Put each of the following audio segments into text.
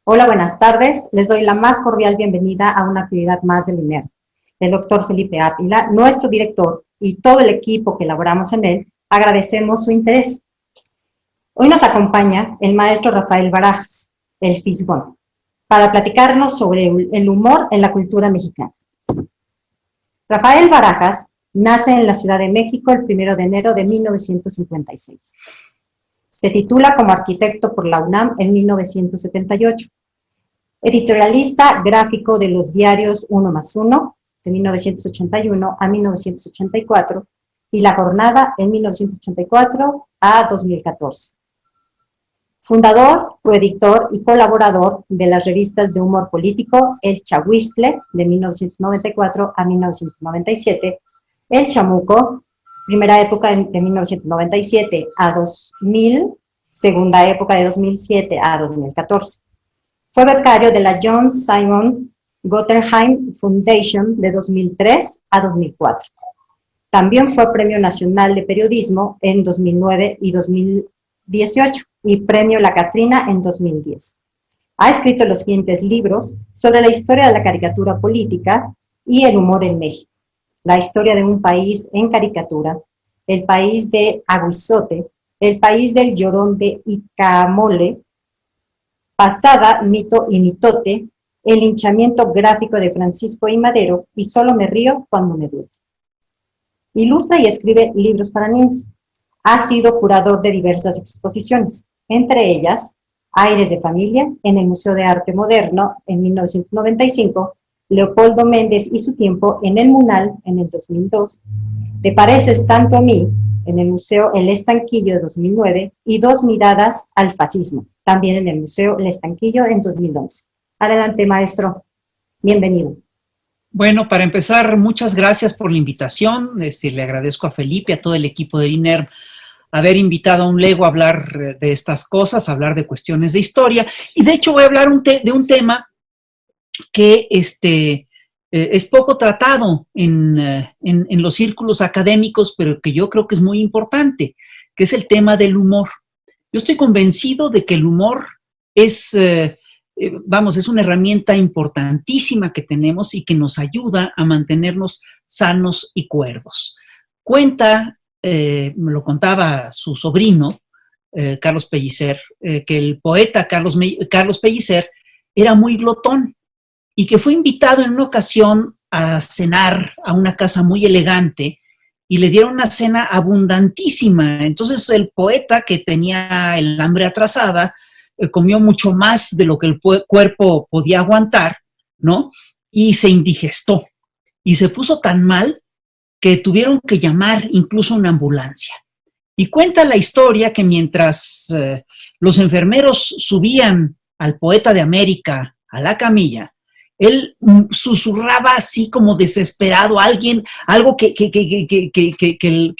Hola, buenas tardes. Les doy la más cordial bienvenida a una actividad más del INER. El doctor Felipe Ávila, nuestro director, y todo el equipo que elaboramos en él, agradecemos su interés. Hoy nos acompaña el maestro Rafael Barajas, el Fisgón, para platicarnos sobre el humor en la cultura mexicana. Rafael Barajas nace en la Ciudad de México el 1 de enero de 1956. Se titula como arquitecto por la UNAM en 1978. Editorialista gráfico de los diarios Uno más Uno, de 1981 a 1984, y La Jornada en 1984 a 2014. Fundador, coeditor y colaborador de las revistas de humor político El Chahuistle, de 1994 a 1997, El Chamuco, primera época de 1997 a 2000, segunda época de 2007 a 2014. Fue becario de la John Simon Gottheim Foundation de 2003 a 2004. También fue Premio Nacional de Periodismo en 2009 y 2018 y Premio La Catrina en 2010. Ha escrito los siguientes libros sobre la historia de la caricatura política y el humor en México: La historia de un país en caricatura, El país de Aguizote, El país del Llorón de Icamole, Pasada, Mito y Mitote, El linchamiento gráfico de Francisco I. Madero y Solo me río cuando me duele. Ilustra y escribe libros para niños. Ha sido curador de diversas exposiciones, entre ellas Aires de Familia en el Museo de Arte Moderno en 1995, Leopoldo Méndez y su tiempo en el Munal en el 2002, Te pareces tanto a mí en el Museo El Estanquillo de 2009 y Dos miradas al fascismo, también en el Museo El Estanquillo en 2011. Adelante, maestro. Bienvenido. Bueno, para empezar, muchas gracias por la invitación. Le agradezco a Felipe, a todo el equipo de INERM, haber invitado a un lego a hablar de estas cosas, a hablar de cuestiones de historia. Y de hecho voy a hablar de un tema que es poco tratado en los círculos académicos, pero que yo creo que es muy importante, que es el tema del humor. Yo estoy convencido de que el humor es una herramienta importantísima que tenemos y que nos ayuda a mantenernos sanos y cuerdos. Me lo contaba su sobrino, Carlos Pellicer, que el poeta Carlos Pellicer era muy glotón y que fue invitado en una ocasión a cenar a una casa muy elegante y le dieron una cena abundantísima. Entonces el poeta, que tenía el hambre atrasada, comió mucho más de lo que el cuerpo podía aguantar, ¿no? Y se indigestó. Y se puso tan mal que tuvieron que llamar incluso una ambulancia. Y cuenta la historia que mientras los enfermeros subían al poeta de América a la camilla, él susurraba así como desesperado a alguien, algo que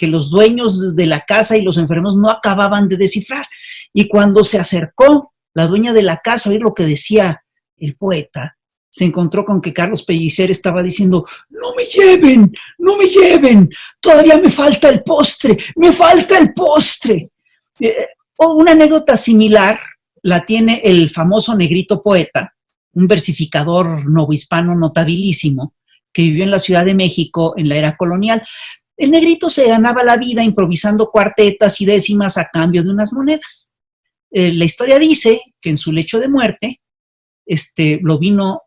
los dueños de la casa y los enfermeros no acababan de descifrar. Y cuando se acercó la dueña de la casa a oír lo que decía el poeta, se encontró con que Carlos Pellicer estaba diciendo: ¡No me lleven! ¡No me lleven! ¡Todavía me falta el postre! ¡Me falta el postre! Una anécdota similar la tiene el famoso Negrito Poeta, un versificador novohispano notabilísimo que vivió en la Ciudad de México en la era colonial. El Negrito se ganaba la vida improvisando cuartetas y décimas a cambio de unas monedas. La historia dice que en su lecho de muerte le vino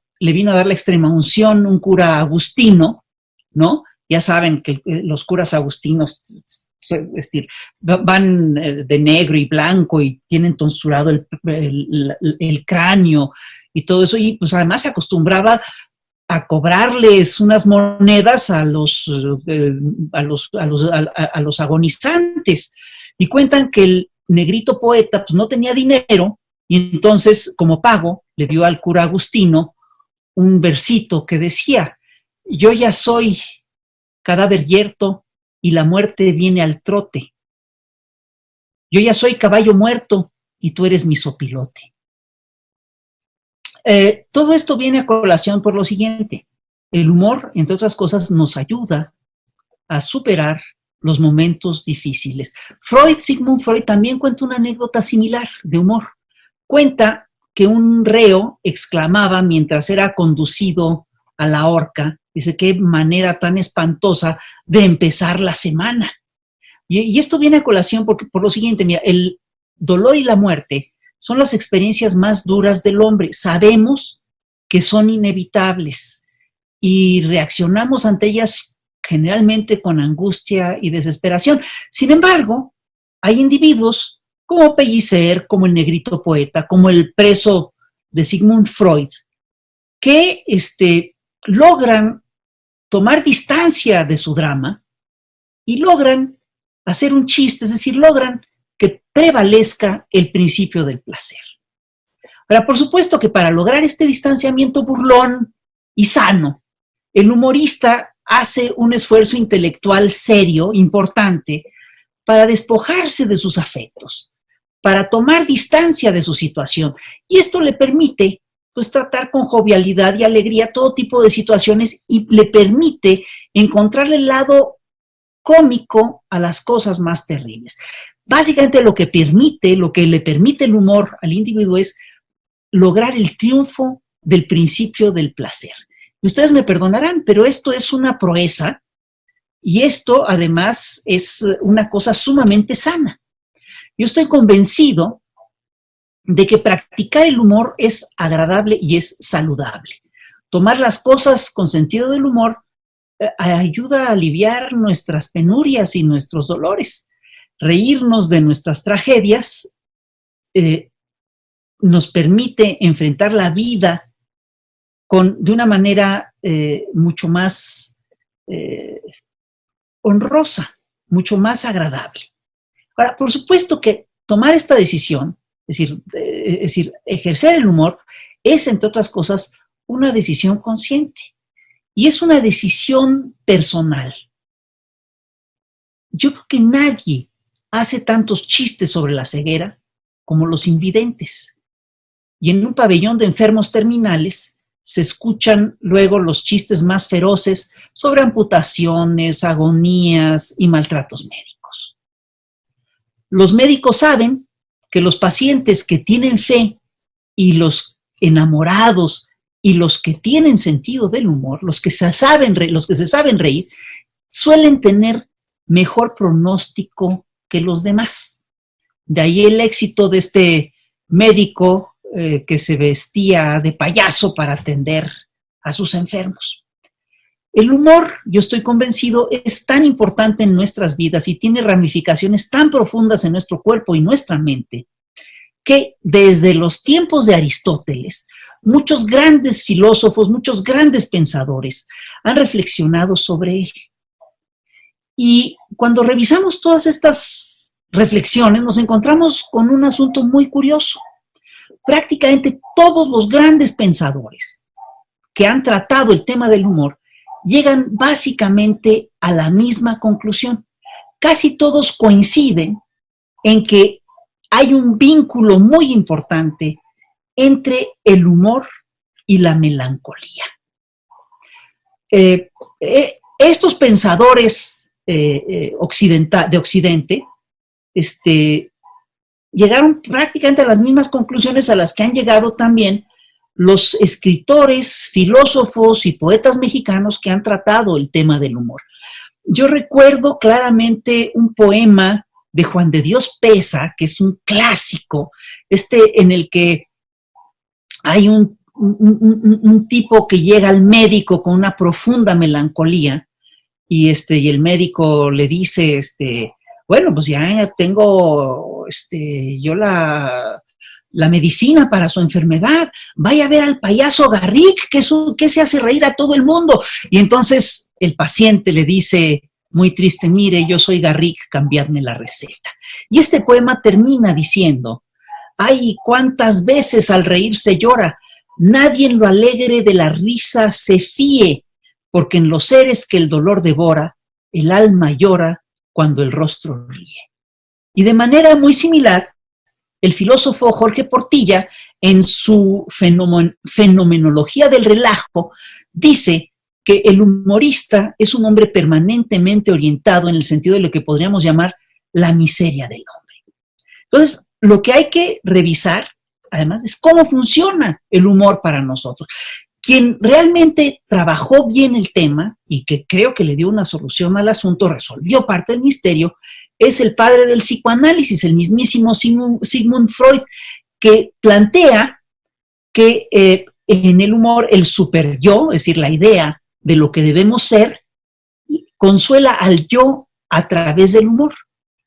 a dar la extrema unción un cura agustino, ¿no? Ya saben que los curas agustinos van de negro y blanco y tienen tonsurado el cráneo y todo eso, y pues además se acostumbraba a cobrarles unas monedas a los agonizantes. Y cuentan que el Negrito Poeta pues no tenía dinero, y entonces, como pago, le dio al cura agustino un versito que decía: yo ya soy cadáver yerto y la muerte viene al trote. Yo ya soy caballo muerto y tú eres mi sopilote. Todo esto viene a colación por lo siguiente: el humor, entre otras cosas, nos ayuda a superar los momentos difíciles. Sigmund Freud también cuenta una anécdota similar de humor. Cuenta que un reo exclamaba mientras era conducido a la horca. Dice, qué manera tan espantosa de empezar la semana. Y esto viene a colación por lo siguiente, mira, el dolor y la muerte son las experiencias más duras del hombre. Sabemos que son inevitables y reaccionamos ante ellas generalmente con angustia y desesperación. Sin embargo, hay individuos como Pellicer, como el negrito poeta, como el preso de Sigmund Freud, que logran tomar distancia de su drama y logran hacer un chiste, es decir, logran que prevalezca el principio del placer. Ahora, por supuesto que para lograr este distanciamiento burlón y sano, el humorista hace un esfuerzo intelectual serio, importante, para despojarse de sus afectos, para tomar distancia de su situación. Y esto le permite, pues, tratar con jovialidad y alegría todo tipo de situaciones y le permite encontrarle el lado cómico a las cosas más terribles. Básicamente lo que le permite el humor al individuo es lograr el triunfo del principio del placer. Y ustedes me perdonarán, pero esto es una proeza y esto además es una cosa sumamente sana. Yo estoy convencido de que practicar el humor es agradable y es saludable. Tomar las cosas con sentido del humor ayuda a aliviar nuestras penurias y nuestros dolores. Reírnos de nuestras tragedias nos permite enfrentar la vida de una manera mucho más honrosa, mucho más agradable. Ahora, por supuesto que tomar esta decisión, es decir, ejercer el humor, es, entre otras cosas, una decisión consciente y es una decisión personal. Yo creo que nadie hace tantos chistes sobre la ceguera como los invidentes. Y en un pabellón de enfermos terminales se escuchan luego los chistes más feroces sobre amputaciones, agonías y maltratos médicos. Los médicos saben que los pacientes que tienen fe y los enamorados y los que tienen sentido del humor, los que se saben reír, suelen tener mejor pronóstico que los demás. De ahí el éxito de este médico que se vestía de payaso para atender a sus enfermos. El humor, yo estoy convencido, es tan importante en nuestras vidas y tiene ramificaciones tan profundas en nuestro cuerpo y nuestra mente, que desde los tiempos de Aristóteles, muchos grandes filósofos, muchos grandes pensadores han reflexionado sobre él. Y cuando revisamos todas estas reflexiones, nos encontramos con un asunto muy curioso. Prácticamente todos los grandes pensadores que han tratado el tema del humor llegan básicamente a la misma conclusión. Casi todos coinciden en que hay un vínculo muy importante entre el humor y la melancolía. Estos pensadores de Occidente llegaron prácticamente a las mismas conclusiones a las que han llegado también los escritores, filósofos y poetas mexicanos que han tratado el tema del humor. Yo recuerdo claramente un poema de Juan de Dios Peza, que es un clásico, en el que hay un tipo que llega al médico con una profunda melancolía y el médico le dice, bueno, pues ya tengo yo la medicina para su enfermedad, vaya a ver al payaso Garrick, que se hace reír a todo el mundo. Y entonces el paciente le dice, muy triste, mire, yo soy Garrick, cambiadme la receta. Y este poema termina diciendo, ay, cuántas veces al reír se llora, nadie en lo alegre de la risa se fíe, porque en los seres que el dolor devora, el alma llora cuando el rostro ríe. Y de manera muy similar, el filósofo Jorge Portilla, en su fenomenología del relajo, dice que el humorista es un hombre permanentemente orientado en el sentido de lo que podríamos llamar la miseria del hombre. Entonces, lo que hay que revisar además, es cómo funciona el humor para nosotros. Quien realmente trabajó bien el tema y que creo que le dio una solución al asunto, resolvió parte del misterio, es el padre del psicoanálisis, el mismísimo Sigmund Freud, que plantea que en el humor el superyo, es decir, la idea de lo que debemos ser, consuela al yo a través del humor.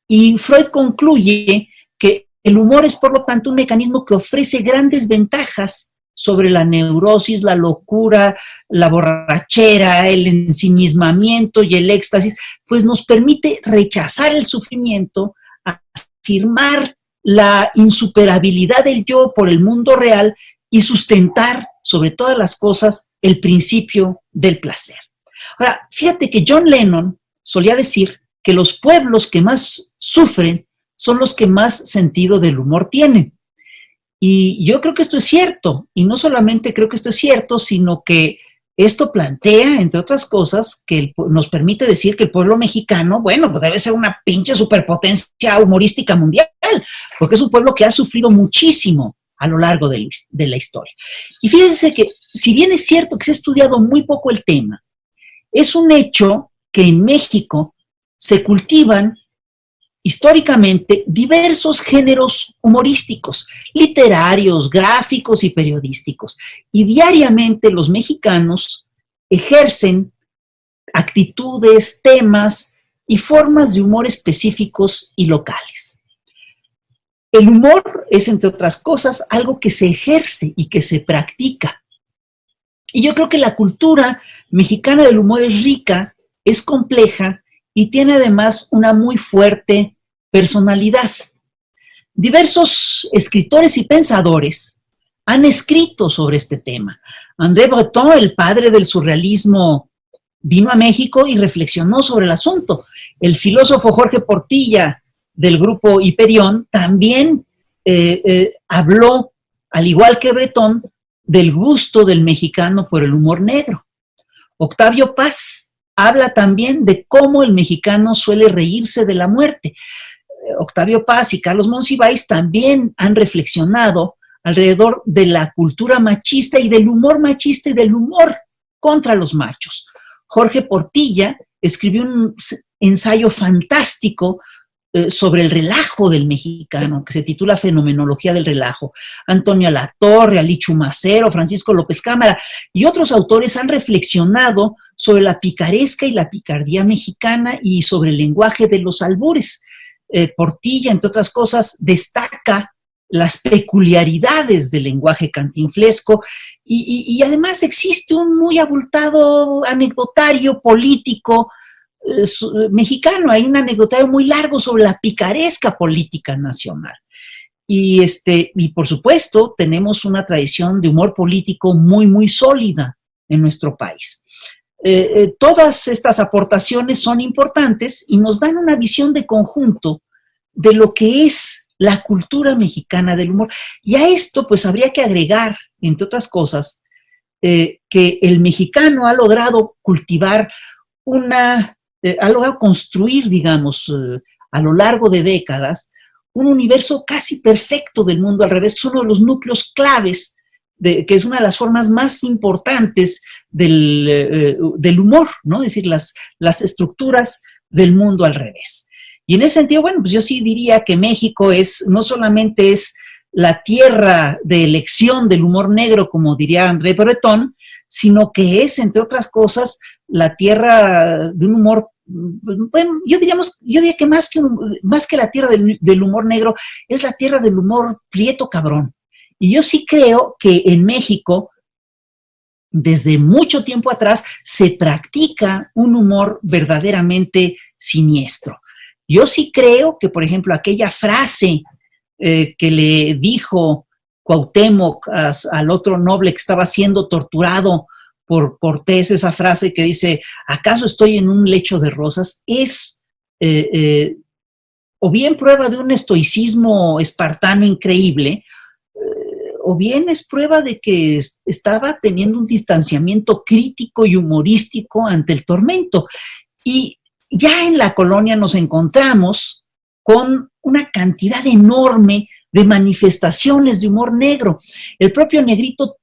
Y Freud concluye que el humor es, por lo tanto, un mecanismo que ofrece grandes ventajas sobre la neurosis, la locura, la borrachera, el ensimismamiento y el éxtasis, pues nos permite rechazar el sufrimiento, afirmar la insuperabilidad del yo por el mundo real y sustentar, sobre todas las cosas, el principio del placer. Ahora, fíjate que John Lennon solía decir que los pueblos que más sufren son los que más sentido del humor tienen. Y yo creo que esto es cierto, y no solamente creo que esto es cierto, sino que esto plantea, entre otras cosas, que nos permite decir que el pueblo mexicano, bueno, pues debe ser una pinche superpotencia humorística mundial, porque es un pueblo que ha sufrido muchísimo a lo largo de la historia. Y fíjense que, si bien es cierto que se ha estudiado muy poco el tema, es un hecho que en México se cultivan históricamente diversos géneros humorísticos, literarios, gráficos y periodísticos. Y diariamente los mexicanos ejercen actitudes, temas y formas de humor específicos y locales. El humor es, entre otras cosas, algo que se ejerce y que se practica. Y yo creo que la cultura mexicana del humor es rica, es compleja y tiene además una muy fuerte personalidad. Diversos escritores y pensadores han escrito sobre este tema. André Breton, el padre del surrealismo, vino a México y reflexionó sobre el asunto. El filósofo Jorge Portilla, del grupo Hiperión, también habló, al igual que Breton, del gusto del mexicano por el humor negro. Octavio Paz habla también de cómo el mexicano suele reírse de la muerte. Octavio Paz y Carlos Monsiváis también han reflexionado alrededor de la cultura machista y del humor machista y del humor contra los machos. Jorge Portilla escribió un ensayo fantástico sobre el relajo del mexicano, que se titula Fenomenología del relajo. Antonio Latorre, Ali Chumacero, Francisco López Cámara y otros autores han reflexionado sobre la picaresca y la picardía mexicana y sobre el lenguaje de los albures. Portilla, entre otras cosas, destaca las peculiaridades del lenguaje cantinflesco y además existe un muy abultado anecdotario político mexicano. Hay un anecdotario muy largo sobre la picaresca política nacional. Y por supuesto, tenemos una tradición de humor político muy, muy sólida en nuestro país. Todas estas aportaciones son importantes y nos dan una visión de conjunto de lo que es la cultura mexicana del humor. Y a esto, pues, habría que agregar, entre otras cosas, que el mexicano ha logrado cultivar ha logrado construir, digamos, a lo largo de décadas, un universo casi perfecto del mundo al revés, que es uno de los núcleos claves, que es una de las formas más importantes del humor, ¿no? Es decir, las estructuras del mundo al revés. Y en ese sentido, bueno, pues yo sí diría que México no solamente es la tierra de elección del humor negro, como diría André Breton, sino que es, entre otras cosas, la tierra de un humor, bueno, yo diría que más que la tierra del humor negro, es la tierra del humor prieto cabrón. Y yo sí creo que en México, desde mucho tiempo atrás, se practica un humor verdaderamente siniestro. Yo sí creo que, por ejemplo, aquella frase que le dijo Cuauhtémoc al otro noble que estaba siendo torturado por Cortés, esa frase que dice, ¿acaso estoy en un lecho de rosas? Es o bien prueba de un estoicismo espartano increíble, o bien es prueba de que estaba teniendo un distanciamiento crítico y humorístico ante el tormento. Y ya en la colonia nos encontramos con una cantidad enorme de manifestaciones de humor negro. El propio Negrito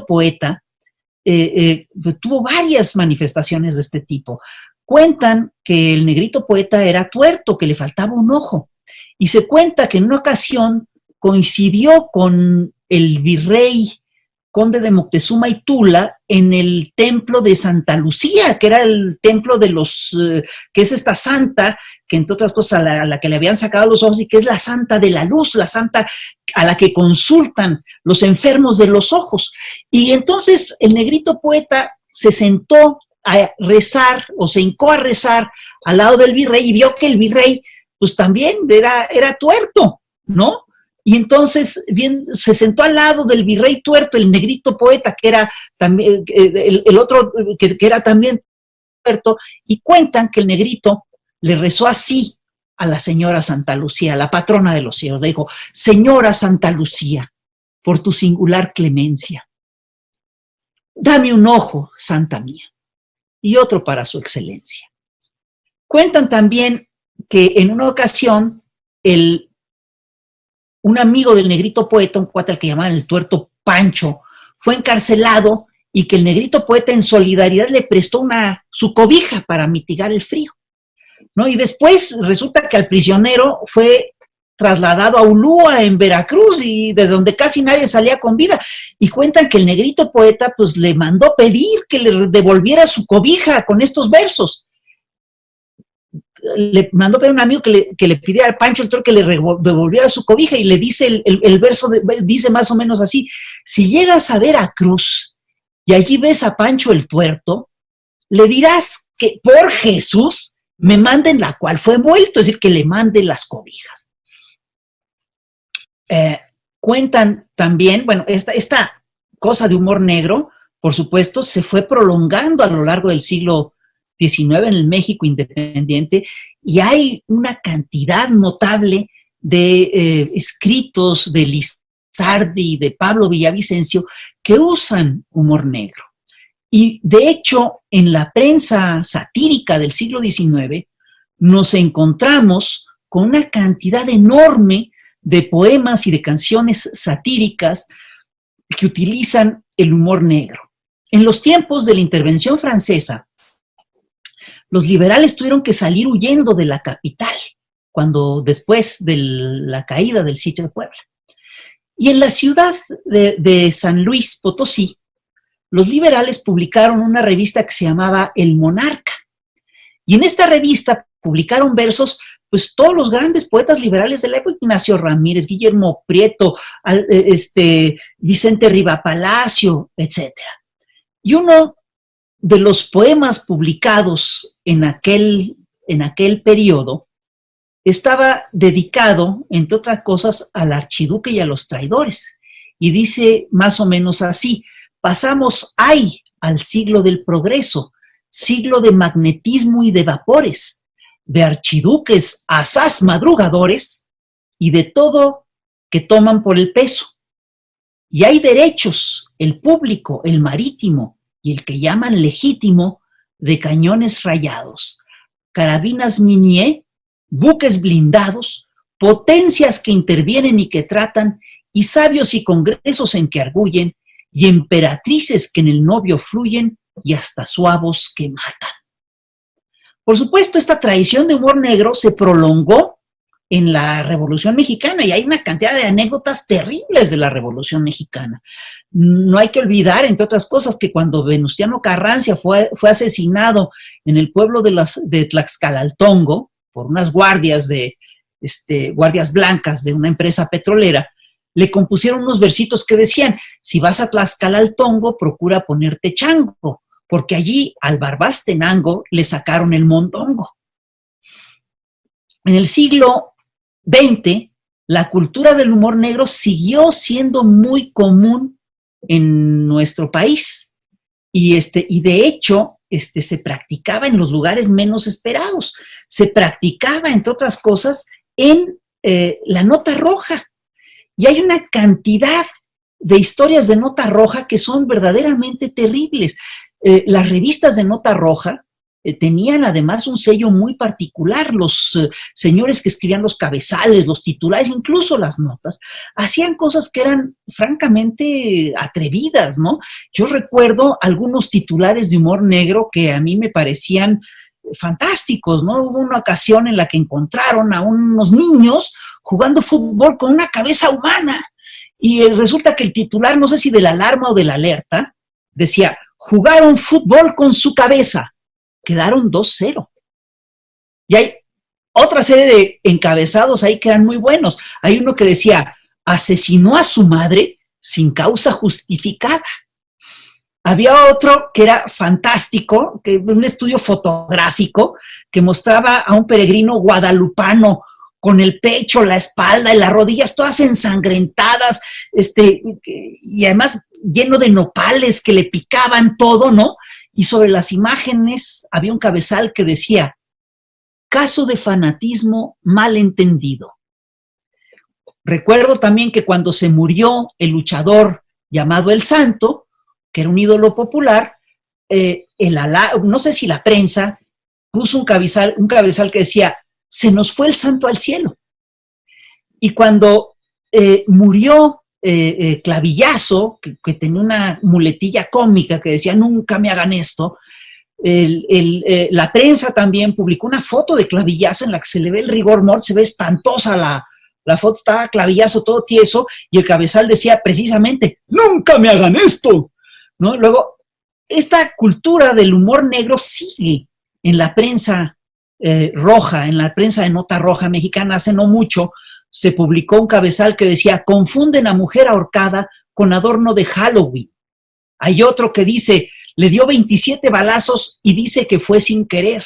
Poeta tuvo varias manifestaciones de este tipo. Cuentan que el Negrito Poeta era tuerto, que le faltaba un ojo. Y se cuenta que en una ocasión coincidió con el virrey conde de Moctezuma y Tula en el templo de Santa Lucía, que era el templo de que es esta santa, que entre otras cosas a la que le habían sacado los ojos y que es la santa de la luz, la santa a la que consultan los enfermos de los ojos. Y entonces el Negrito Poeta se sentó a rezar o se hincó a rezar al lado del virrey y vio que el virrey pues también era tuerto, ¿no? Y entonces bien, se sentó al lado del virrey tuerto, el Negrito Poeta, que era también, el otro que era también tuerto, y cuentan que el Negrito le rezó así a la señora Santa Lucía, la patrona de los ciegos. Le dijo: señora Santa Lucía, por tu singular clemencia, dame un ojo, santa mía, y otro para su excelencia. Cuentan también que en una ocasión un amigo del Negrito Poeta, un cuate al que llamaban el tuerto Pancho, fue encarcelado y que el Negrito Poeta en solidaridad le prestó su cobija para mitigar el frío, ¿no? Y después resulta que al prisionero fue trasladado a Ulúa, en Veracruz, y de donde casi nadie salía con vida. Y cuentan que el Negrito Poeta pues le mandó pedir que le devolviera su cobija con estos versos. Le mandó pedir a un amigo que le pidiera al Pancho el Tuerto que le devolviera su cobija, y le dice el verso, dice más o menos así: si llegas a Veracruz y allí ves a Pancho el Tuerto, le dirás que por Jesús me manden la cual fue envuelto, es decir, que le manden las cobijas. Cuentan también, bueno, esta cosa de humor negro, por supuesto, se fue prolongando a lo largo del siglo XIX en el México independiente, y hay una cantidad notable de escritos de Lizardi, de Pablo Villavicencio, que usan humor negro. Y de hecho, en la prensa satírica del siglo XIX, nos encontramos con una cantidad enorme de poemas y de canciones satíricas que utilizan el humor negro. En los tiempos de la intervención francesa, los liberales tuvieron que salir huyendo de la capital, después de la caída del sitio de Puebla. Y en la ciudad de San Luis Potosí, los liberales publicaron una revista que se llamaba El Monarca. Y en esta revista publicaron versos, pues todos los grandes poetas liberales de la época: Ignacio Ramírez, Guillermo Prieto, Vicente Rivapalacio, etc. Y uno de los poemas publicados en aquel periodo estaba dedicado, entre otras cosas, al archiduque y a los traidores. Y dice más o menos así: pasamos al siglo del progreso, siglo de magnetismo y de vapores, de archiduques asaz madrugadores y de todo que toman por el peso. Y hay derechos, el público, el marítimo y el que llaman legítimo, de cañones rayados, carabinas Minié, buques blindados, potencias que intervienen y que tratan, y sabios y congresos en que arguyen, y emperatrices que en el novio fluyen, y hasta suavos que matan. Por supuesto, esta tradición de humor negro se prolongó en la Revolución Mexicana, y hay una cantidad de anécdotas terribles de la Revolución Mexicana. No hay que olvidar, entre otras cosas, que cuando Venustiano Carranza fue asesinado en el pueblo de Tlaxcalaltongo por unas guardias blancas de una empresa petrolera, le compusieron unos versitos que decían: si vas a Tlaxcalaltongo, procura ponerte chango, porque allí al Barbastenango le sacaron el mondongo. En el siglo XX, la cultura del humor negro siguió siendo muy común en nuestro país, y de hecho se practicaba en los lugares menos esperados. Se practicaba, entre otras cosas, en la Nota Roja, y hay una cantidad de historias de Nota Roja que son verdaderamente terribles. Las revistas de Nota Roja tenían además un sello muy particular. Los señores que escribían los cabezales, los titulares, incluso las notas, hacían cosas que eran francamente atrevidas, ¿no? Yo recuerdo algunos titulares de humor negro que a mí me parecían fantásticos, ¿no? Hubo una ocasión en la que encontraron a unos niños jugando fútbol con una cabeza humana y resulta que el titular, no sé si de la alarma o de la alerta, decía, jugaron fútbol con su cabeza, quedaron 2-0. Y hay otra serie de encabezados ahí que eran muy buenos. Hay uno que decía, asesinó a su madre sin causa justificada. Había otro que era fantástico, que un estudio fotográfico que mostraba a un peregrino guadalupano con el pecho, la espalda y las rodillas todas ensangrentadas, y además lleno de nopales que le picaban todo, ¿no? Y sobre las imágenes había un cabezal que decía, caso de fanatismo mal entendido. Recuerdo también que cuando se murió el luchador llamado El Santo, que era un ídolo popular, no sé si la prensa puso un cabezal que decía, se nos fue el santo al cielo. Y cuando murió Clavillazo, que tenía una muletilla cómica que decía, nunca me hagan esto, la prensa también publicó una foto de Clavillazo en la que se le ve el rigor mortis, se ve espantosa la foto, estaba Clavillazo todo tieso, y el cabezal decía precisamente, nunca me hagan esto, ¿no? Luego, esta cultura del humor negro sigue en la prensa roja, en la prensa de nota roja mexicana. Hace no mucho se publicó un cabezal que decía, confunden a mujer ahorcada con adorno de Halloween. Hay otro que dice, le dio 27 balazos y dice que fue sin querer.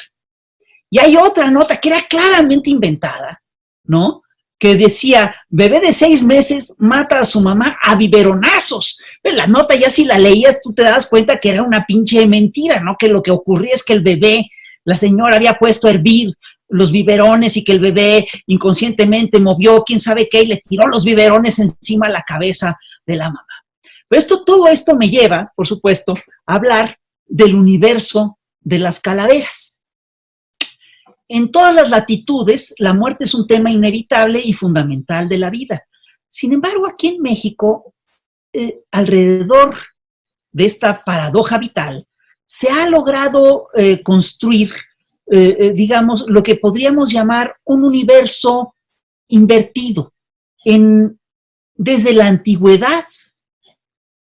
Y hay otra nota que era claramente inventada, ¿no? Que decía, bebé de 6 meses mata a su mamá a biberonazos. La nota ya si la leías tú te das cuenta que era una pinche mentira, ¿no? Que lo que ocurría es que el bebé, la señora había puesto a hervir los biberones y que el bebé inconscientemente movió quién sabe qué y le tiró los biberones encima a la cabeza de la mamá. Pero todo esto me lleva, por supuesto, a hablar del universo de las calaveras. En todas las latitudes, la muerte es un tema inevitable y fundamental de la vida. Sin embargo, aquí en México, alrededor de esta paradoja vital, se ha logrado construir, digamos, lo que podríamos llamar un universo invertido. Desde la antigüedad,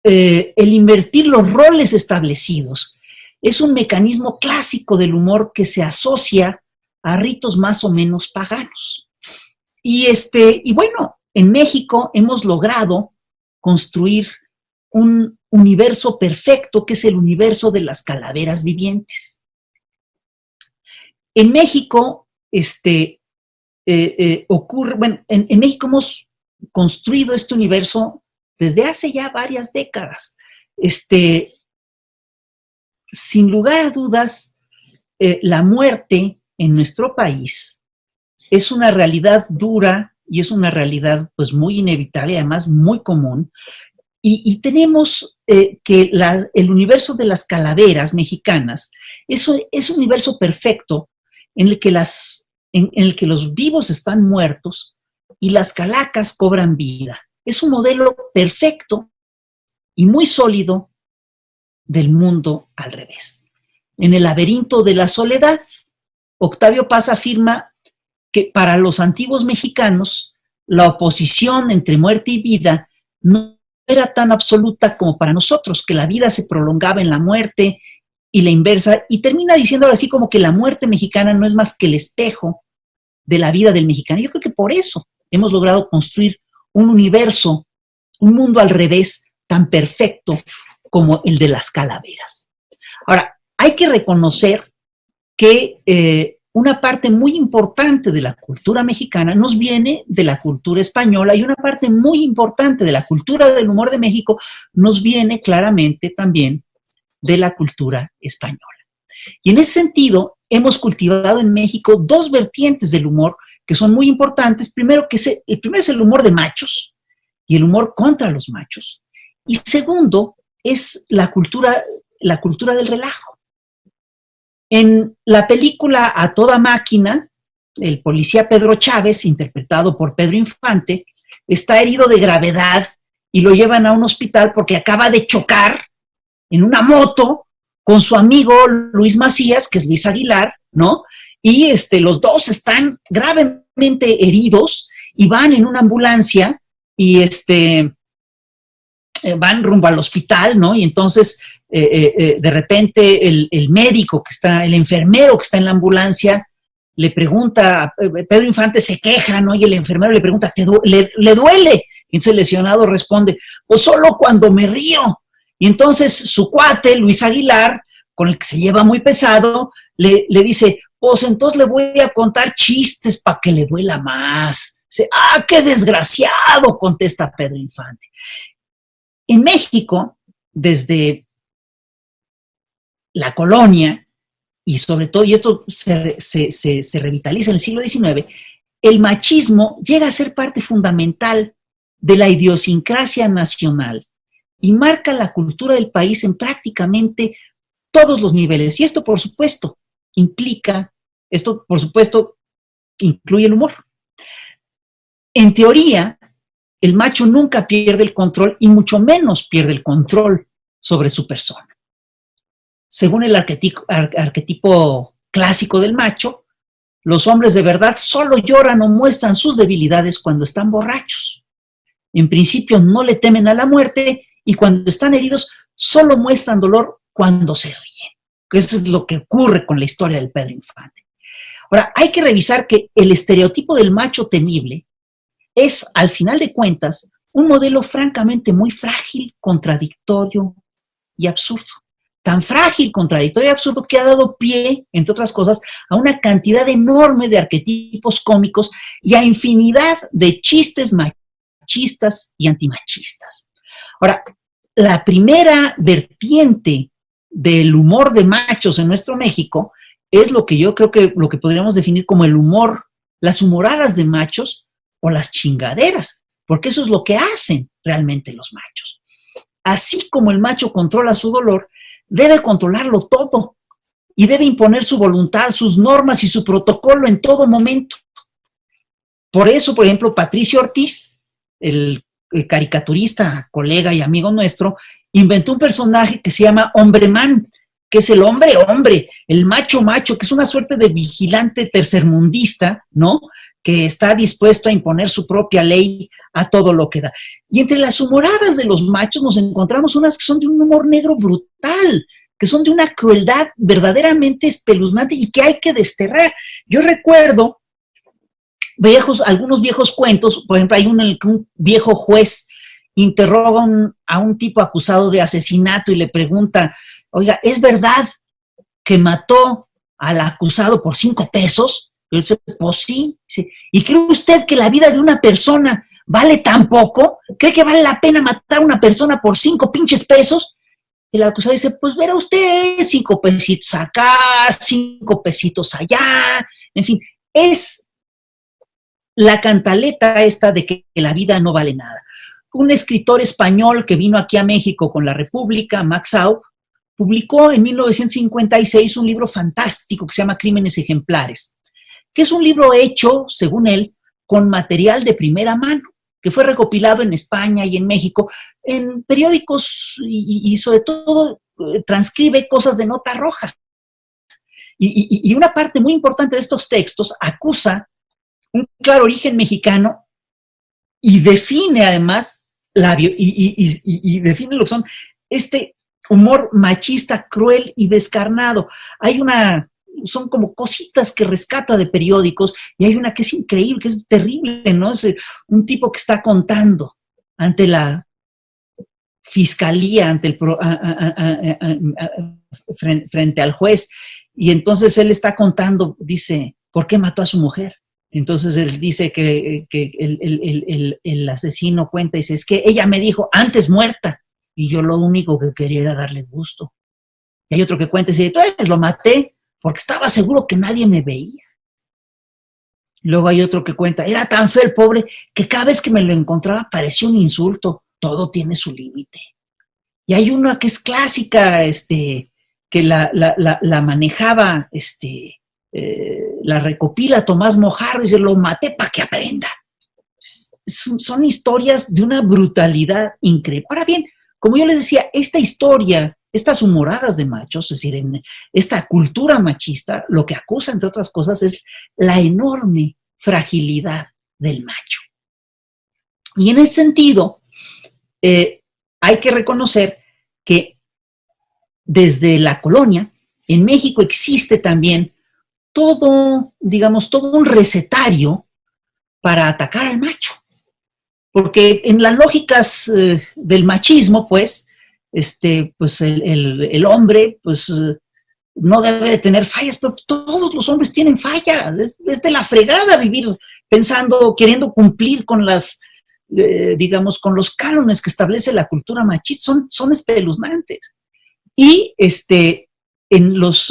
el invertir los roles establecidos es un mecanismo clásico del humor que se asocia a ritos más o menos paganos. Y bueno, en México hemos logrado construir un universo perfecto que es el universo de las calaveras vivientes. En México, en México hemos construido este universo desde hace ya varias décadas. Sin lugar a dudas, la muerte en nuestro país es una realidad dura y es una realidad pues muy inevitable, además muy común. Y tenemos que el universo de las calaveras mexicanas es un universo perfecto en el que los vivos están muertos y las calacas cobran vida. Es un modelo perfecto y muy sólido del mundo al revés. En el laberinto de la soledad, Octavio Paz afirma que para los antiguos mexicanos la oposición entre muerte y vida no era tan absoluta como para nosotros, que la vida se prolongaba en la muerte y la inversa, y termina diciendo así como que la muerte mexicana no es más que el espejo de la vida del mexicano. Yo creo que por eso hemos logrado construir un universo, un mundo al revés tan perfecto como el de las calaveras. Ahora, hay que reconocer que una parte muy importante de la cultura mexicana nos viene de la cultura española y una parte muy importante de la cultura del humor de México nos viene claramente también de la cultura española. Y en ese sentido, hemos cultivado en México dos vertientes del humor que son muy importantes. El primero es el humor de machos y el humor contra los machos. Y segundo es la cultura del relajo. En la película A Toda Máquina, el policía Pedro Chávez, interpretado por Pedro Infante, está herido de gravedad y lo llevan a un hospital porque acaba de chocar en una moto con su amigo Luis Macías, que es Luis Aguilar, ¿no? Y los dos están gravemente heridos y van en una ambulancia y van rumbo al hospital, ¿no? Y entonces, de repente, el médico que está, el enfermero que está en la ambulancia, le pregunta, Pedro Infante se queja, ¿no? Y el enfermero le pregunta, ¿le duele? Y entonces el lesionado responde, pues solo cuando me río. Y entonces su cuate, Luis Aguilar, con el que se lleva muy pesado, le dice, pues entonces le voy a contar chistes para que le duela más. Dice, ¡ah, qué desgraciado!, contesta Pedro Infante. En México, desde la colonia, y sobre todo, y esto se revitaliza en el siglo XIX, el machismo llega a ser parte fundamental de la idiosincrasia nacional y marca la cultura del país en prácticamente todos los niveles. Y esto, por supuesto, incluye el humor. En teoría, el macho nunca pierde el control y mucho menos pierde el control sobre su persona. Según el arquetipo clásico del macho, los hombres de verdad solo lloran o muestran sus debilidades cuando están borrachos. En principio no le temen a la muerte y cuando están heridos solo muestran dolor cuando se ríen. Eso es lo que ocurre con la historia del Pedro Infante. Ahora, hay que revisar que el estereotipo del macho temible es, al final de cuentas, un modelo francamente muy frágil, contradictorio y absurdo. Tan frágil, contradictorio y absurdo que ha dado pie, entre otras cosas, a una cantidad enorme de arquetipos cómicos y a infinidad de chistes machistas y antimachistas. Ahora, la primera vertiente del humor de machos en nuestro México es lo que yo creo que lo que podríamos definir como el humor, las humoradas de machos o las chingaderas, porque eso es lo que hacen realmente los machos. Así como el macho controla su dolor, debe controlarlo todo y debe imponer su voluntad, sus normas y su protocolo en todo momento. Por eso, por ejemplo, Patricio Ortiz, el caricaturista, colega y amigo nuestro, inventó un personaje que se llama Hombre-Man, que es el hombre, el macho, que es una suerte de vigilante tercermundista, ¿no?, que está dispuesto a imponer su propia ley a todo lo que da. Y entre las humoradas de los machos nos encontramos unas que son de un humor negro brutal, que son de una crueldad verdaderamente espeluznante y que hay que desterrar. Yo recuerdo algunos viejos cuentos, por ejemplo, hay uno en el que un viejo juez interroga a un tipo acusado de asesinato y le pregunta, oiga, ¿es verdad que mató al acusado por 5 pesos? Y él dice, pues sí. ¿Y cree usted que la vida de una persona vale tan poco? ¿Cree que vale la pena matar a una persona por 5 pinches pesos? Y el acusado dice, pues verá usted, 5 pesitos acá, 5 pesitos allá, en fin, es la cantaleta esta de que la vida no vale nada. Un escritor español que vino aquí a México con la República, Max Aub, publicó en 1956 un libro fantástico que se llama Crímenes Ejemplares, que es un libro hecho, según él, con material de primera mano, que fue recopilado en España y en México, en periódicos y sobre todo transcribe cosas de nota roja. Y una parte muy importante de estos textos acusa un claro origen mexicano y define además define lo que son este humor machista, cruel y descarnado. Son como cositas que rescata de periódicos y hay una que es increíble, que es terrible, ¿no? Es un tipo que está contando ante la fiscalía, frente al juez, y entonces él está contando, dice, ¿por qué mató a su mujer? Entonces él dice que el asesino cuenta y dice, es que ella me dijo, antes muerta, y yo lo único que quería era darle gusto. Y hay otro que cuenta y dice, pues lo maté porque estaba seguro que nadie me veía. Luego hay otro que cuenta, era tan feo el pobre que cada vez que me lo encontraba parecía un insulto. Todo tiene su límite. Y hay una que es clásica, que que la manejaba, la recopila Tomás Mojarro y dice, lo maté para que aprenda. Son historias de una brutalidad increíble. Ahora bien, como yo les decía, esta historia, estas humoradas de machos, es decir, en esta cultura machista, lo que acusa, entre otras cosas, es la enorme fragilidad del macho. Y en ese sentido, hay que reconocer que desde la colonia, en México existe también todo, digamos, todo un recetario para atacar al macho. Porque en las lógicas del machismo, pues el hombre, pues, no debe de tener fallas, pero todos los hombres tienen fallas. Es de la fregada vivir pensando, queriendo cumplir con las, digamos, con los cánones que establece la cultura machista. Son espeluznantes. Y en los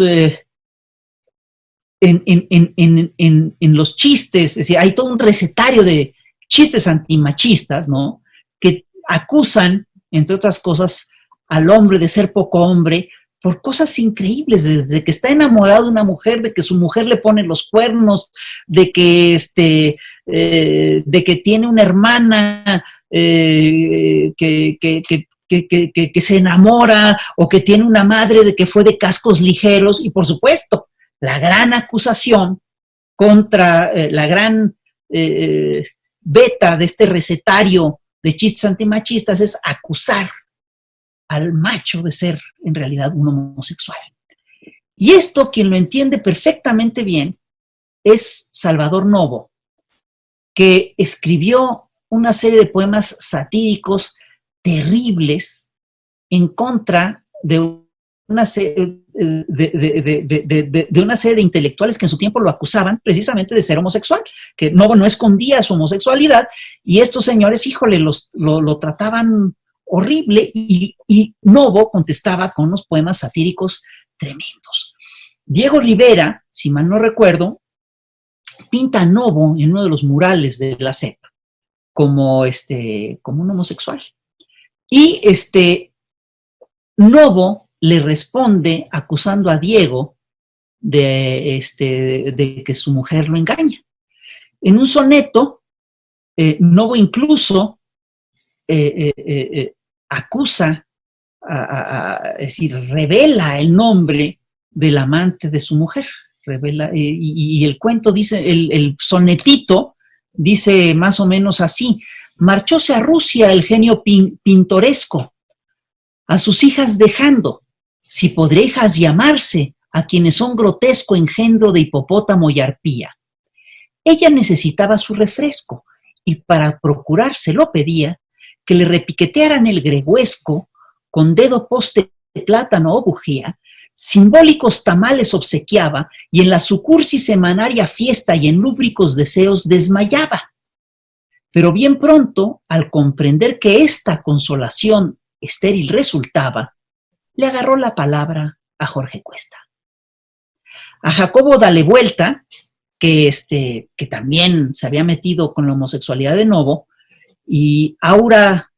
chistes, es decir, hay todo un recetario de chistes antimachistas, ¿no? Que acusan, entre otras cosas, al hombre de ser poco hombre por cosas increíbles, desde que está enamorado de una mujer, de que su mujer le pone los cuernos, de que tiene una hermana que se enamora, o que tiene una madre de que fue de cascos ligeros, y por supuesto, la gran acusación contra la gran beta de este recetario de chistes antimachistas es acusar al macho de ser en realidad un homosexual. Y esto, quien lo entiende perfectamente bien, es Salvador Novo, que escribió una serie de poemas satíricos terribles en contra de una serie de una serie de intelectuales que en su tiempo lo acusaban precisamente de ser homosexual, que Novo no escondía su homosexualidad, y estos señores, híjole, lo trataban horrible, y Novo contestaba con unos poemas satíricos tremendos. Diego Rivera, si mal no recuerdo, pinta a Novo en uno de los murales de la CEP como un homosexual. Y Novo le responde acusando a Diego de que su mujer lo engaña. En un soneto, Novo incluso acusa, es decir, revela el nombre del amante de su mujer. Revela, y el cuento dice, el sonetito dice más o menos así: marchóse a Rusia el genio pintoresco, a sus hijas dejando, si podrejas llamarse, a quienes son grotesco engendro de hipopótamo y arpía. Ella necesitaba su refresco, y para procurárselo pedía que le repiquetearan el gregüesco con dedo poste de plátano o bujía, simbólicos tamales obsequiaba, y en la sucursi semanaria fiesta y en lúbricos deseos desmayaba. Pero bien pronto, al comprender que esta consolación estéril resultaba, le agarró la palabra a Jorge Cuesta. A Jacobo Dale Vuelta, que también se había metido con la homosexualidad de Novo, y Aura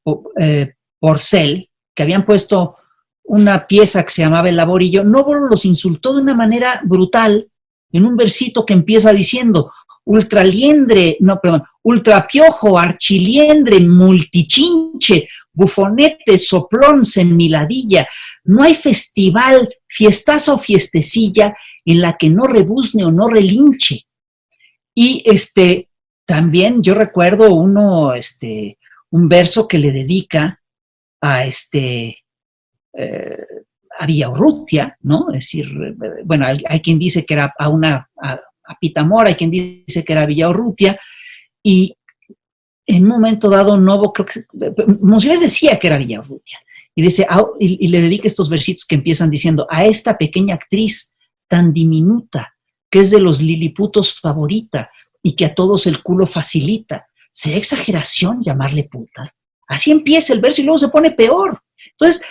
Porcel, que habían puesto una pieza que se llamaba El Laborillo, Novo los insultó de una manera brutal en un versito que empieza diciendo: ultrapiojo, archiliendre, multichinche, bufonete, soplón, semiladilla, no hay festival, fiestaza o fiestecilla en la que no rebuzne o no relinche. Y también yo recuerdo un verso que le dedica a Villaurrutia, ¿no? Es decir, bueno, hay quien dice que era a Pitamora, hay quien dice que era Villaurrutia, y en un momento dado Novo, creo que Monsiváis decía que era Villaurrutia, y dice, y le dedica estos versitos que empiezan diciendo: a esta pequeña actriz tan diminuta, que es de los liliputos favorita, y que a todos el culo facilita, ¿será exageración llamarle puta? Así empieza el verso y luego se pone peor. Entonces,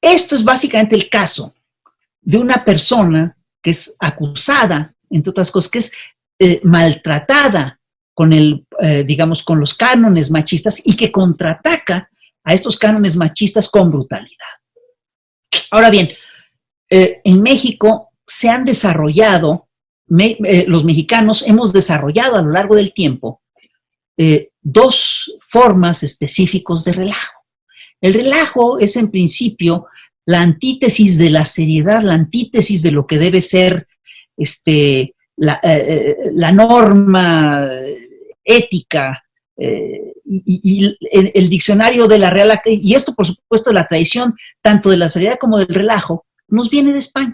esto es básicamente el caso de una persona que es acusada, entre otras cosas, que es maltratada con con los cánones machistas, y que contraataca a estos cánones machistas con brutalidad. Ahora bien, en México se han desarrollado, los mexicanos hemos desarrollado a lo largo del tiempo dos formas específicos de relajo. El relajo es en principio la antítesis de la seriedad, la antítesis de lo que debe ser la norma ética, y el diccionario de la Real Academia, y esto por supuesto la tradición tanto de la seriedad como del relajo, nos viene de España.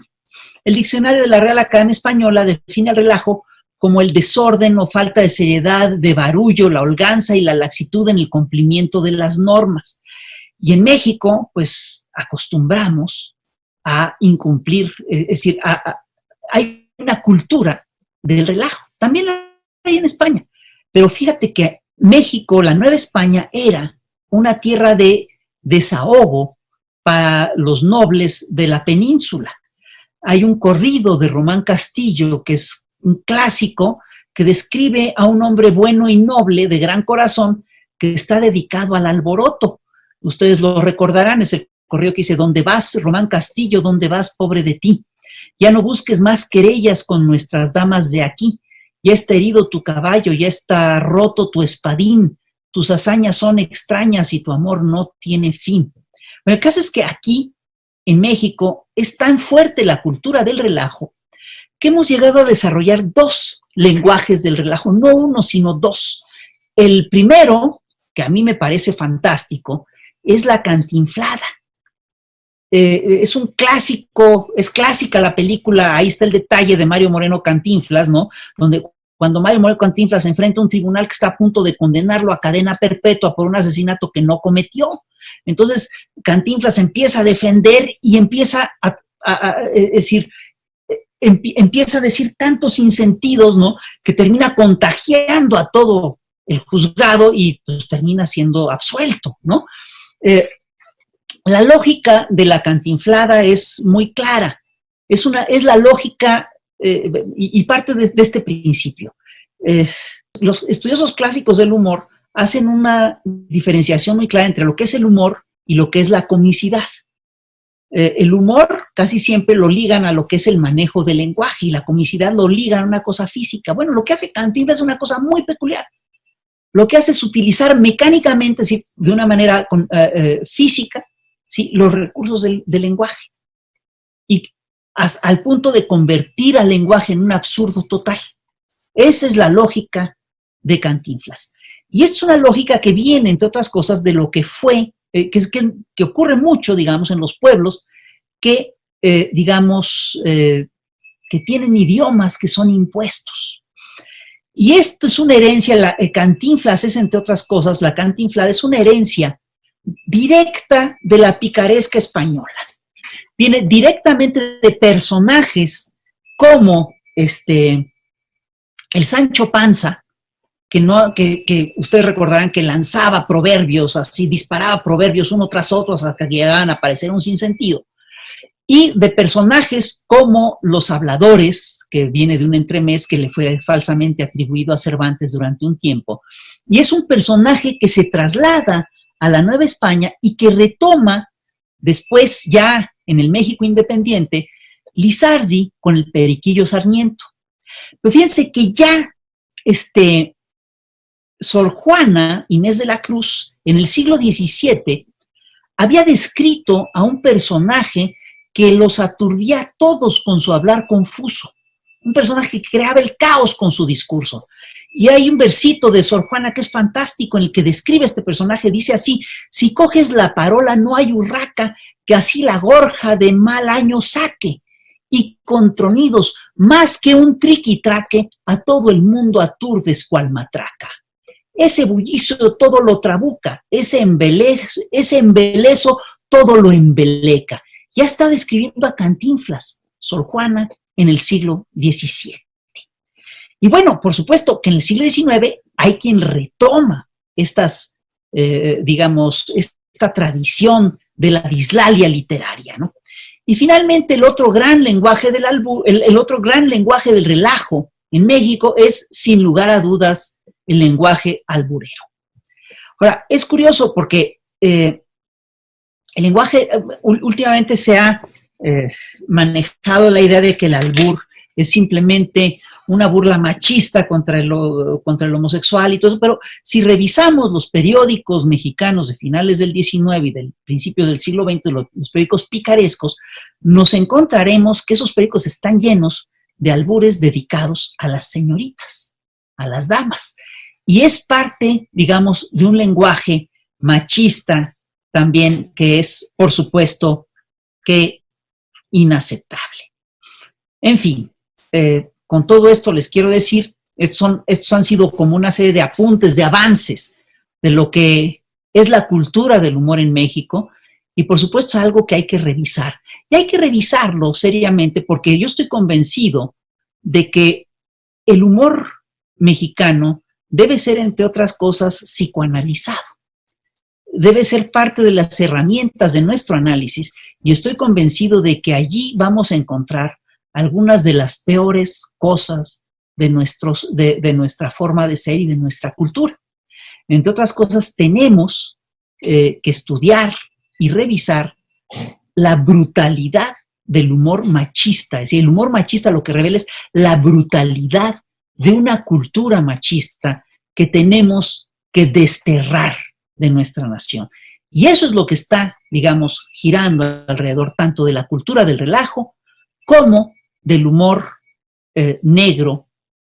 El diccionario de la Real Academia Española define el relajo como el desorden o falta de seriedad, de barullo, la holganza y la laxitud en el cumplimiento de las normas. Y en México, pues, acostumbramos a incumplir, es decir, hay una cultura del relajo. También la hay en España. Pero fíjate que México, la Nueva España, era una tierra de desahogo para los nobles de la península. Hay un corrido de Román Castillo, que es un clásico, que describe a un hombre bueno y noble, de gran corazón, que está dedicado al alboroto. Ustedes lo recordarán, es el corrido que dice: ¿Dónde vas, Román Castillo? ¿Dónde vas, pobre de ti? Ya no busques más querellas con nuestras damas de aquí. Ya está herido tu caballo, ya está roto tu espadín, tus hazañas son extrañas y tu amor no tiene fin. Pero el caso es que aquí, en México, es tan fuerte la cultura del relajo que hemos llegado a desarrollar dos lenguajes del relajo, no uno, sino dos. El primero, que a mí me parece fantástico, es la cantinflada. Es un clásico, es clásica la película, ahí está el detalle de Mario Moreno Cantinflas, ¿no? Donde cuando Mario Moreno Cantinflas se enfrenta a un tribunal que está a punto de condenarlo a cadena perpetua por un asesinato que no cometió. Entonces Cantinflas empieza a defender y empieza empieza a decir tantos sinsentidos, ¿no? Que termina contagiando a todo el juzgado y pues termina siendo absuelto, ¿no? La lógica de la cantinflada es muy clara. Es la lógica y parte de este principio. Los estudiosos clásicos del humor hacen una diferenciación muy clara entre lo que es el humor y lo que es la comicidad. El humor casi siempre lo ligan a lo que es el manejo del lenguaje y la comicidad lo ligan a una cosa física. Bueno, lo que hace Cantinflas es una cosa muy peculiar. Lo que hace es utilizar mecánicamente, ¿sí?, de una manera física, ¿sí?, los recursos del lenguaje, y al punto de convertir al lenguaje en un absurdo total. Esa es la lógica de Cantinflas. Y es una lógica que viene, entre otras cosas, de lo que fue, que ocurre mucho, digamos, en los pueblos que, que tienen idiomas que son impuestos. Y esto es una herencia, Cantinflas es, entre otras cosas, la cantinflada es una herencia directa de la picaresca española. Viene directamente de personajes como el Sancho Panza, que ustedes recordarán que lanzaba proverbios, así disparaba proverbios uno tras otro hasta que llegaban a aparecer un sinsentido. Y de personajes como los habladores, que viene de un entremés que le fue falsamente atribuido a Cervantes durante un tiempo. Y es un personaje que se traslada a la Nueva España y que retoma después, ya en el México independiente, Lizardi con el Periquillo Sarmiento. Pero fíjense que ya Sor Juana Inés de la Cruz, en el siglo XVII, había descrito a un personaje que los aturdía a todos con su hablar confuso. Un personaje que creaba el caos con su discurso. Y hay un versito de Sor Juana que es fantástico en el que describe este personaje. Dice así: si coges la parola no hay urraca que así la gorja de mal año saque. Y con tronidos más que un triquitraque a todo el mundo aturdes cual matraca. Ese bullicio todo lo trabuca, ese embelezo todo lo embeleca. Ya está describiendo a Cantinflas, Sor Juana, en el siglo XVII. Y bueno, por supuesto que en el siglo XIX hay quien retoma esta tradición de la dislalia literaria, ¿no? Y finalmente el otro gran lenguaje del relajo en México es, sin lugar a dudas, el lenguaje alburero. Ahora, es curioso porque el lenguaje últimamente se ha manejado la idea de que el albur es simplemente una burla machista contra el homosexual y todo eso, pero si revisamos los periódicos mexicanos de finales del XIX y del principio del siglo XX, los periódicos picarescos, nos encontraremos que esos periódicos están llenos de albures dedicados a las señoritas, a las damas. Y es parte, digamos, de un lenguaje machista también que es, por supuesto, que inaceptable. En fin, con todo esto les quiero decir, estos han sido como una serie de apuntes, de avances de lo que es la cultura del humor en México y por supuesto es algo que hay que revisar. Y hay que revisarlo seriamente porque yo estoy convencido de que el humor mexicano debe ser, entre otras cosas, psicoanalizado. Debe ser parte de las herramientas de nuestro análisis y estoy convencido de que allí vamos a encontrar algunas de las peores cosas de nuestra forma de ser y de nuestra cultura. Entre otras cosas, tenemos que estudiar y revisar la brutalidad del humor machista. Es decir, el humor machista lo que revela es la brutalidad de una cultura machista que tenemos que desterrar de nuestra nación. Y eso es lo que está, digamos, girando alrededor tanto de la cultura del relajo como del humor negro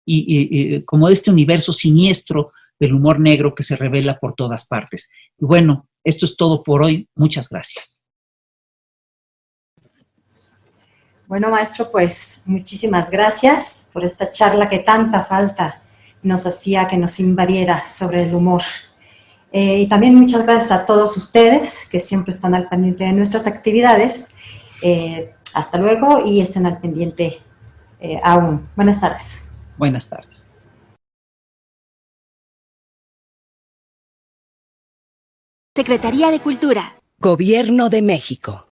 y como de este universo siniestro del humor negro que se revela por todas partes. Y bueno, esto es todo por hoy. Muchas gracias. Bueno, maestro, pues muchísimas gracias por esta charla que tanta falta nos hacía que nos invadiera sobre el humor. Y también muchas gracias a todos ustedes que siempre están al pendiente de nuestras actividades. Hasta luego y estén al pendiente aún. Buenas tardes. Buenas tardes. Secretaría de Cultura. Gobierno de México.